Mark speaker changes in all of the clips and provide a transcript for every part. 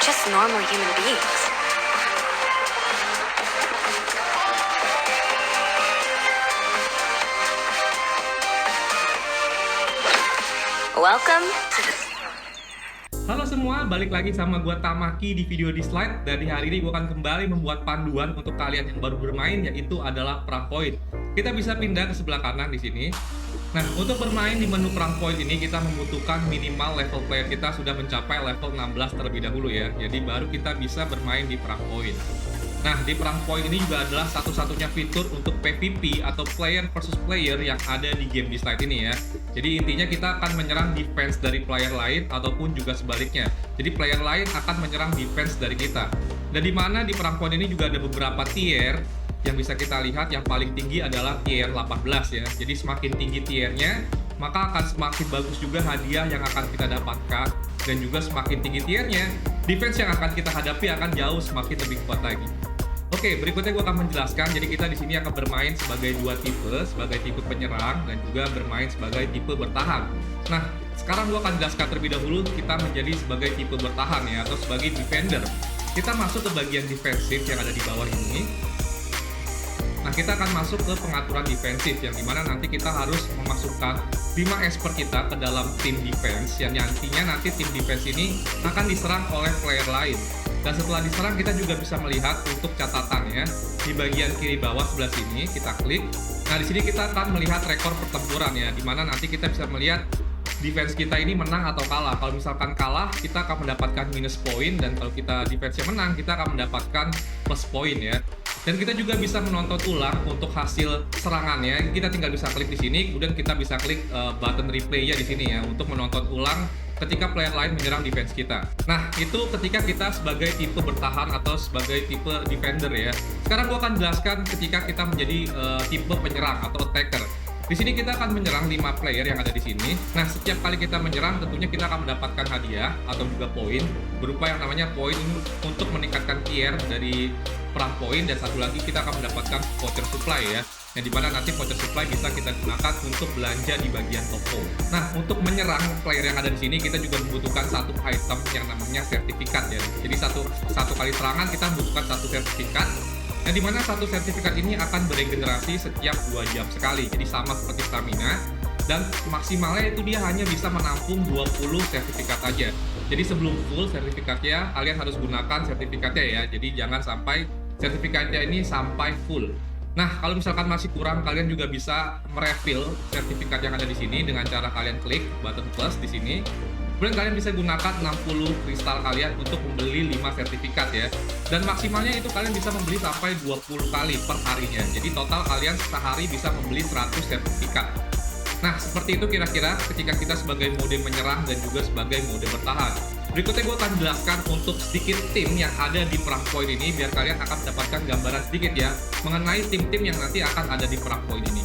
Speaker 1: just normal human beings. Welcome to the...
Speaker 2: Halo semua, balik lagi sama gua Tamaki di video di slide. Dan di hari ini gua akan kembali membuat panduan untuk kalian yang baru bermain, yaitu adalah perang poin. Kita bisa pindah ke sebelah kanan di sini. Nah, untuk bermain di menu perang poin ini kita membutuhkan minimal level player kita sudah mencapai level 16 terlebih dahulu ya. Jadi baru kita bisa bermain di perang poin. Nah, di perang poin ini juga adalah satu-satunya fitur untuk PvP atau player versus player yang ada di game di slide ini ya. Jadi intinya kita akan menyerang defense dari player lain ataupun juga sebaliknya. Jadi player lain akan menyerang defense dari kita. Dan di mana di perang poin ini juga ada beberapa tier yang bisa kita lihat. Yang paling tinggi adalah tier 18 ya. Jadi semakin tinggi tiernya, maka akan semakin bagus juga hadiah yang akan kita dapatkan. Dan juga semakin tinggi tiernya, defense yang akan kita hadapi akan jauh semakin lebih kuat lagi. Oke, berikutnya gue akan menjelaskan. Jadi kita di sini akan bermain sebagai dua tipe, sebagai tipe penyerang dan juga bermain sebagai tipe bertahan. Nah, sekarang gue akan jelaskan terlebih dahulu kita menjadi sebagai tipe bertahan ya, atau sebagai defender. Kita masuk ke bagian defensif yang ada di bawah ini. Nah, kita akan masuk ke pengaturan defensif yang dimana nanti kita harus memasukkan 5 expert kita ke dalam tim defense yang nantinya nanti tim defense ini akan diserang oleh player lain. Dan setelah diserang kita juga bisa melihat untuk catatannya di bagian kiri bawah sebelah sini kita klik. Nah, di sini kita akan melihat rekor pertempuran ya, dimana nanti kita bisa melihat defense kita ini menang atau kalah. Kalau misalkan kalah kita akan mendapatkan minus poin, dan kalau kita defense-nya menang kita akan mendapatkan plus poin ya. Dan kita juga bisa menonton ulang untuk hasil serangannya. Kita tinggal bisa klik di sini, kemudian kita bisa klik button replay-nya di sini ya untuk menonton ulang ketika player lain menyerang defense kita. Nah, itu ketika kita sebagai tipe bertahan atau sebagai tipe defender ya. Sekarang gua akan jelaskan ketika kita menjadi tipe penyerang atau attacker. Di sini kita akan menyerang 5 player yang ada di sini. Nah, setiap kali kita menyerang tentunya kita akan mendapatkan hadiah atau juga poin berupa yang namanya poin untuk meningkatkan tier dari perang poin, dan satu lagi kita akan mendapatkan voucher supply ya. Yang dimana nanti voucher supply bisa kita gunakan untuk belanja di bagian toko. Nah, untuk menyerang player yang ada di sini kita juga membutuhkan satu item yang namanya sertifikat ya. Jadi satu kali serangan kita membutuhkan satu sertifikat. Yang dimana satu sertifikat ini akan beregenerasi setiap 2 jam sekali. Jadi sama seperti stamina, dan maksimalnya itu dia hanya bisa menampung 20 sertifikat aja. Jadi sebelum full sertifikatnya kalian harus gunakan sertifikatnya ya. Jadi jangan sampai sertifikatnya ini sampai full. Nah, kalau misalkan masih kurang, kalian juga bisa merefill sertifikat yang ada di sini dengan cara kalian klik button plus di sini. Kemudian kalian bisa gunakan 60 kristal kalian untuk membeli 5 sertifikat ya. Dan maksimalnya itu kalian bisa membeli sampai 20 kali per harinya. Jadi total kalian sehari bisa membeli 100 sertifikat. Nah, seperti itu kira-kira ketika kita sebagai mode menyerang dan juga sebagai mode bertahan. Berikutnya gue akan jelaskan untuk sedikit tim yang ada di perang poin ini, biar kalian akan mendapatkan gambaran sedikit ya mengenai tim-tim yang nanti akan ada di perang poin ini.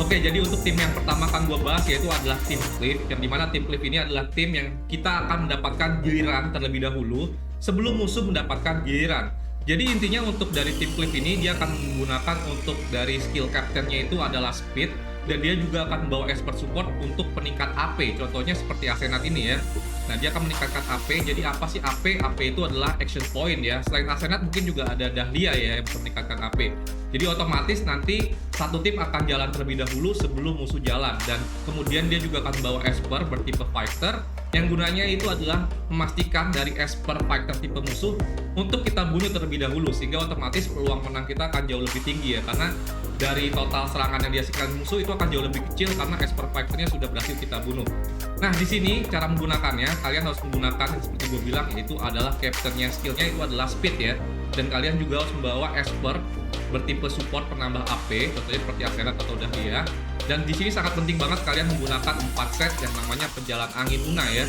Speaker 2: Oke, jadi untuk tim yang pertama akan gue bahas yaitu adalah tim Cliff, yang dimana tim Cliff ini adalah tim yang kita akan mendapatkan giliran terlebih dahulu sebelum musuh mendapatkan giliran. Jadi intinya untuk dari tim Cliff ini dia akan menggunakan untuk dari skill captainnya itu adalah speed, dan dia juga akan membawa expert support untuk peningkat AP. Contohnya seperti Asenat ini ya. Nah, dia akan meningkatkan AP. Jadi apa sih AP? AP itu adalah action point ya. Selain Asenat mungkin juga ada Dahlia ya yang bisa meningkatkan AP. Jadi otomatis nanti satu tim akan jalan terlebih dahulu sebelum musuh jalan, dan kemudian dia juga akan membawa esper bertipe fighter yang gunanya itu adalah memastikan dari esper fighter tipe musuh untuk kita bunuh terlebih dahulu, sehingga otomatis peluang menang kita akan jauh lebih tinggi ya, karena dari total serangan yang dihasilkan musuh itu akan jauh lebih kecil karena esper fighternya sudah berhasil kita bunuh. Nah, di sini cara menggunakannya kalian harus menggunakan seperti gue bilang, yaitu adalah captainnya, skillnya itu adalah speed ya, dan kalian juga harus membawa esper bertipe support penambah AP, contohnya seperti Asenat atau Dahlia. Dan di sini sangat penting banget kalian menggunakan 4 set yang namanya penjalan angin Una ya.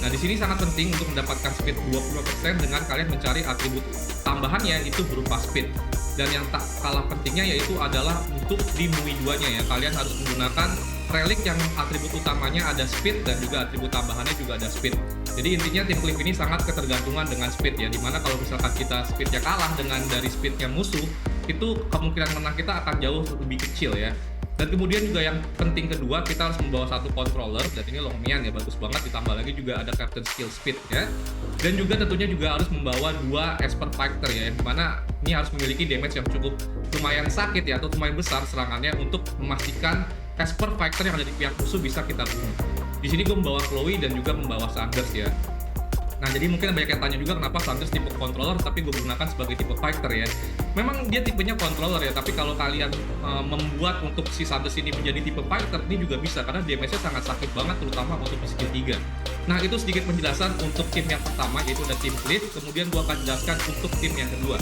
Speaker 2: Nah, di sini sangat penting untuk mendapatkan speed 20% dengan kalian mencari atribut tambahannya itu berupa speed. Dan yang tak kalah pentingnya yaitu adalah untuk di MUI 2-nya ya. Kalian harus menggunakan relik yang atribut utamanya ada speed dan juga atribut tambahannya juga ada speed. Jadi intinya tim Cliff ini sangat ketergantungan dengan speed ya, dimana kalau misalkan kita speednya kalah dengan dari speednya musuh, itu kemungkinan menang kita akan jauh lebih kecil ya. Dan kemudian juga yang penting kedua, kita harus membawa satu controller, dan ini Longmian ya, bagus banget, ditambah lagi juga ada Captain Skill Speed ya. Dan juga tentunya juga harus membawa 2 Esper Fighter ya, yang dimana ini harus memiliki damage yang cukup lumayan sakit ya, atau lumayan besar serangannya untuk memastikan Esper Fighter yang ada di pihak musuh bisa kita bunuh. Di sini gue membawa Chloe dan juga membawa Sanders ya. Nah, jadi mungkin banyak yang tanya juga kenapa Sanders tipe controller tapi gue gunakan sebagai tipe fighter ya. Memang dia tipenya controller ya, tapi kalau kalian membuat untuk si Sanders ini menjadi tipe fighter, ini juga bisa karena damage-nya sangat sakit banget, terutama untuk di skill 3. Nah, itu sedikit penjelasan untuk tim yang pertama, yaitu ada tim Cliff. Kemudian gue akan jelaskan untuk tim yang kedua.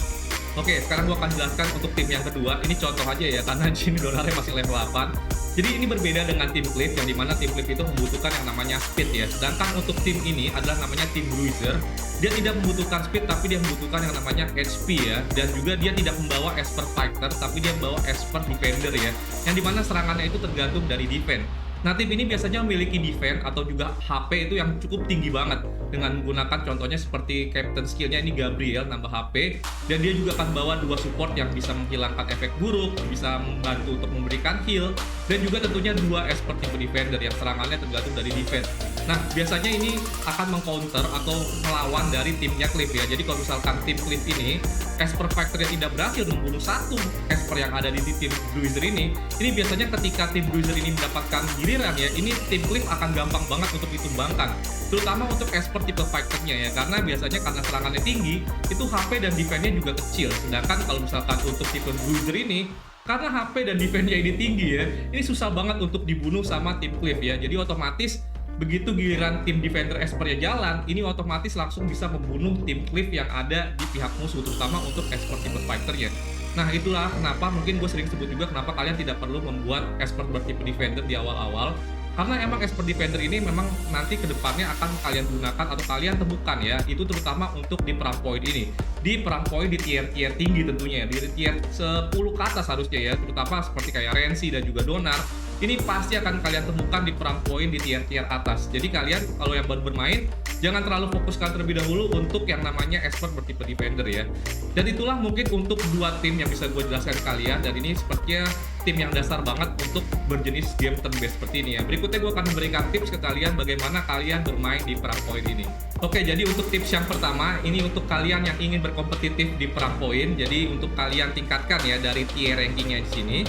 Speaker 2: Oke, sekarang gue akan jelaskan untuk tim yang kedua. Ini contoh aja ya, karena di sini dolarnya masih level 8. Jadi ini berbeda dengan tim Cliff, yang dimana tim Cliff itu membutuhkan yang namanya speed ya. Sedangkan untuk tim ini adalah namanya tim Bruiser. Dia tidak membutuhkan speed, tapi dia membutuhkan yang namanya HP ya. Dan juga dia tidak membawa Esper Fighter, tapi dia membawa Esper Defender ya. Yang dimana serangannya itu tergantung dari defense. Nah, tim ini biasanya memiliki defense atau juga HP itu yang cukup tinggi banget, dengan menggunakan contohnya seperti Captain Skill-nya ini Gabriel, nambah HP, dan dia juga akan bawa 2 support yang bisa menghilangkan efek buruk, bisa membantu untuk memberikan heal, dan juga tentunya 2 Esper tipe Defender yang serangannya tergantung dari defense. Nah, biasanya ini akan mengcounter atau melawan dari timnya Cliff ya. Jadi kalau misalkan tim Cliff ini Esper Fighter yang tidak berhasil membunuh satu Esper yang ada di tim Bruiser ini biasanya ketika tim Bruiser ini mendapatkan giliran ya, ini tim Cliff akan gampang banget untuk ditumbangkan, terutama untuk Esper tipe fighternya ya, karena biasanya karena serangannya tinggi, itu HP dan defense-nya juga kecil. Sedangkan kalau misalkan untuk tipe Bruiser ini, karena HP dan defense-nya ini tinggi ya, ini susah banget untuk dibunuh sama tim Cliff ya. Jadi otomatis begitu giliran tim Defender Esper-nya jalan, ini otomatis langsung bisa membunuh tim Cliff yang ada di pihak musuh, terutama untuk Esper tipe fighter-nya. Nah, itulah kenapa mungkin gue sering sebut juga kenapa kalian tidak perlu membuat Esper bertipe Defender di awal-awal. Karena emang Esper Defender ini memang nanti kedepannya akan kalian gunakan atau kalian temukan ya, itu terutama untuk di perang point ini. Di perang point di tier-tier tinggi tentunya ya, di tier 10 ke atas harusnya ya, terutama seperti kayak Renzi dan juga Donar. Ini pasti akan kalian temukan di perang point di tier-tier atas. Jadi kalian kalau yang baru bermain, jangan terlalu fokuskan terlebih dahulu untuk yang namanya Esper bertipe Defender ya. Dan itulah mungkin untuk 2 tim yang bisa gue jelaskan ke kalian, dan ini sepertinya tim yang dasar banget untuk berjenis game turn based seperti ini ya. Berikutnya gue akan memberikan tips ke kalian bagaimana kalian bermain di perang point ini. Oke, jadi untuk tips yang pertama, ini untuk kalian yang ingin berkompetitif di perang point. Jadi untuk kalian tingkatkan ya dari tier rankingnya di sini.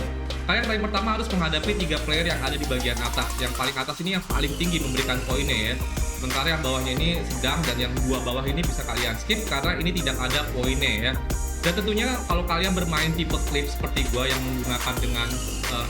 Speaker 2: Kalian paling pertama harus menghadapi 3 player yang ada di bagian atas. Yang paling atas ini yang paling tinggi memberikan poinnya ya. Sementara yang bawahnya ini sedang, dan yang 2 bawah ini bisa kalian skip karena ini tidak ada poinnya ya. Dan tentunya kalau kalian bermain tipe Cliff seperti gua yang menggunakan dengan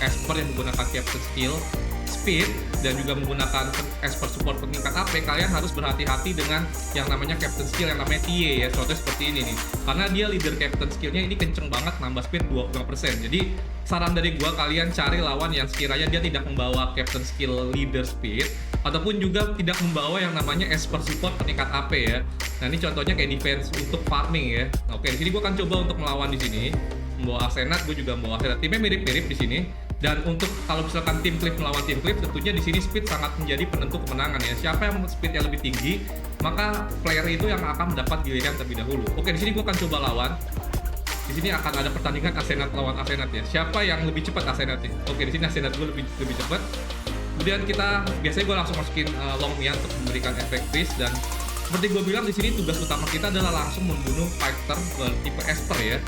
Speaker 2: Esper yang menggunakan Captain Skill Speed dan juga menggunakan Esper support peningkat AP, kalian harus berhati-hati dengan yang namanya Captain Skill yang namanya TIE ya. Contohnya seperti ini nih, karena dia leader Captain Skill-nya ini kenceng banget, nambah speed 25%. Jadi saran dari gua, kalian cari lawan yang sekiranya dia tidak membawa Captain Skill leader speed ataupun juga tidak membawa yang namanya Esper support peningkat AP ya. Nah, ini contohnya kayak defense untuk farming ya. Oke, di sini gua akan coba untuk melawan di sini. Membawa Arsenat, gue juga membawa Arsenat. Timnya mirip-mirip di sini. Dan untuk kalau misalkan tim Cliff melawan tim Cliff, tentunya di sini speed sangat menjadi penentu kemenangan ya. Siapa yang speednya lebih tinggi, maka player itu yang akan mendapat giliran terlebih dahulu. Oke, di sini gue akan coba lawan. Di sini akan ada pertandingan Arsenat lawan Arsenat ya. Siapa yang lebih cepat Arsenat nih? Oke, di sini Arsenat gue lebih cepat. Kemudian kita biasanya gue langsung masukin Longmian untuk memberikan efek freeze, dan seperti gue bilang di sini tugas utama kita adalah langsung membunuh fighter tipe Esper ya.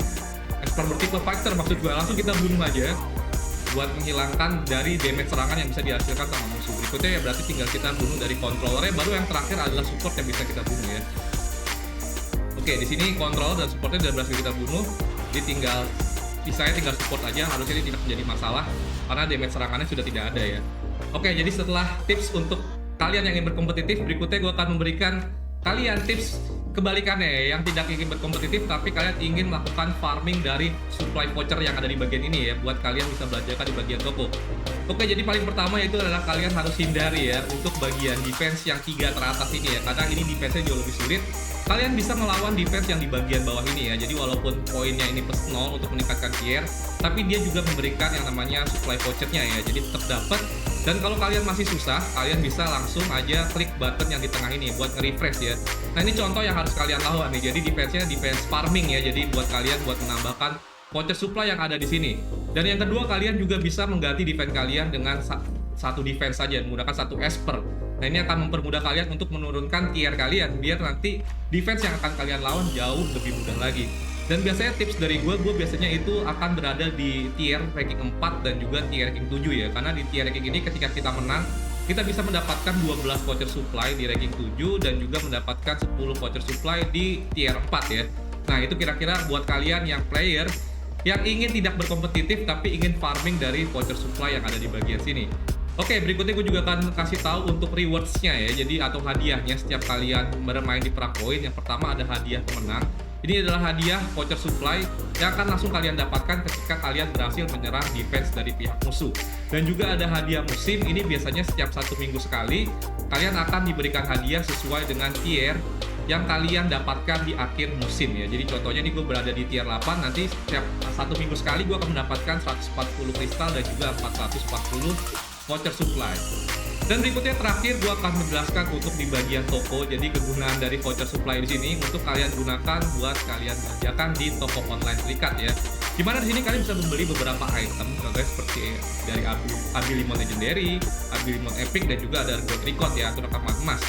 Speaker 2: Esper bertipe fighter maksud gue, langsung kita bunuh aja buat menghilangkan dari damage serangan yang bisa dihasilkan sama musuh. Berikutnya ya berarti tinggal kita bunuh dari controllernya, baru yang terakhir adalah support yang bisa kita bunuh ya. Oke, di sini controller dan supportnya sudah berhasil kita bunuh. Jadi sisanya tinggal support aja, harusnya ini tidak menjadi masalah karena damage serangannya sudah tidak ada ya. Oke, jadi setelah tips untuk kalian yang ingin berkompetitif, berikutnya gue akan memberikan kalian tips kebalikannya ya, yang tidak ingin berkompetitif tapi kalian ingin melakukan farming dari supply voucher yang ada di bagian ini ya, buat kalian bisa belanjakan di bagian toko. Oke, jadi paling pertama yaitu adalah kalian harus hindari ya untuk bagian defense yang 3 teratas ini ya, karena ini defense-nya jauh lebih sulit. Kalian bisa melawan defense yang di bagian bawah ini ya. Jadi walaupun poinnya ini plus 0 untuk meningkatkan tier, tapi dia juga memberikan yang namanya supply voucher-nya ya. Jadi tetap dapat. Dan kalau kalian masih susah, kalian bisa langsung aja klik button yang di tengah ini buat nge-refresh ya. Nah, ini contoh yang harus kalian lawan nih. Jadi defense-nya defense farming ya. Jadi buat kalian buat menambahkan voucher supply yang ada di sini. Dan yang kedua, kalian juga bisa mengganti defense kalian dengan satu defense saja, menggunakan satu esper. Nah, ini akan mempermudah kalian untuk menurunkan tier kalian, biar nanti defense yang akan kalian lawan jauh lebih mudah lagi. Dan biasanya tips dari gue biasanya itu akan berada di tier ranking 4 dan juga tier ranking 7 ya. Karena di tier ranking ini ketika kita menang, kita bisa mendapatkan 12 voucher supply di ranking 7 dan juga mendapatkan 10 voucher supply di tier 4 ya. Nah, itu kira-kira buat kalian yang player yang ingin tidak berkompetitif tapi ingin farming dari voucher supply yang ada di bagian sini. Oke, berikutnya gue juga akan kasih tahu untuk rewards-nya ya. Jadi atau hadiahnya setiap kalian bermain di Perang Poin. Yang pertama ada hadiah pemenang. Ini adalah hadiah voucher supply yang akan langsung kalian dapatkan ketika kalian berhasil menyerang defense dari pihak musuh. Dan juga ada hadiah musim, ini biasanya setiap 1 minggu sekali kalian akan diberikan hadiah sesuai dengan tier yang kalian dapatkan di akhir musim ya. Jadi contohnya ini gue berada di tier 8, nanti setiap 1 minggu sekali gue akan mendapatkan 140 kristal dan juga 440 voucher supply. Dan berikutnya terakhir gue akan menjelaskan untuk di bagian toko. Jadi kegunaan dari voucher supply di sini untuk kalian gunakan buat kalian belanjakan di toko online Serikat ya. Dimana di sini kalian bisa membeli beberapa item, contohnya seperti dari abilimon legendary, abilimon epic dan juga ada gold record ya atau rekaman emas.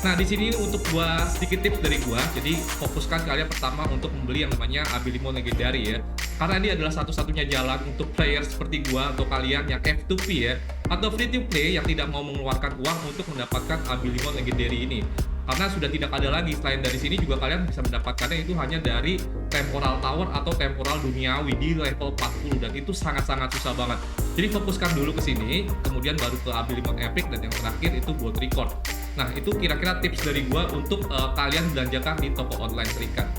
Speaker 2: Nah, di sini untuk gua sedikit tips dari gua. Jadi fokuskan kalian pertama untuk membeli yang namanya abilimon legendary ya. Karena ini adalah satu-satunya jalan untuk player seperti gua atau kalian yang F2P ya atau free to play yang tidak mau mengeluarkan uang untuk mendapatkan abilimon legendary ini. Karena sudah tidak ada lagi selain dari sini juga kalian bisa mendapatkannya itu hanya dari temporal tower atau temporal duniawi di level 40 dan itu sangat-sangat susah banget. Jadi fokuskan dulu ke sini, kemudian baru ke abilimon epic dan yang terakhir itu gold record. Nah, itu kira-kira tips dari gua untuk kalian belanjakan di toko online Serikat.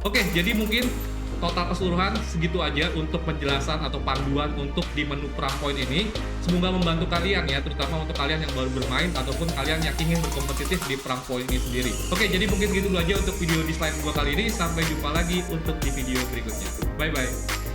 Speaker 2: Oke, jadi mungkin total keseluruhan segitu aja untuk penjelasan atau panduan untuk di menu Perang Poin ini. Semoga membantu kalian ya, terutama untuk kalian yang baru bermain ataupun kalian yang ingin berkompetitif di Perang Poin ini sendiri. Oke, jadi mungkin gitu dulu aja untuk video di slide gua kali ini. Sampai jumpa lagi untuk di video berikutnya. Bye-bye.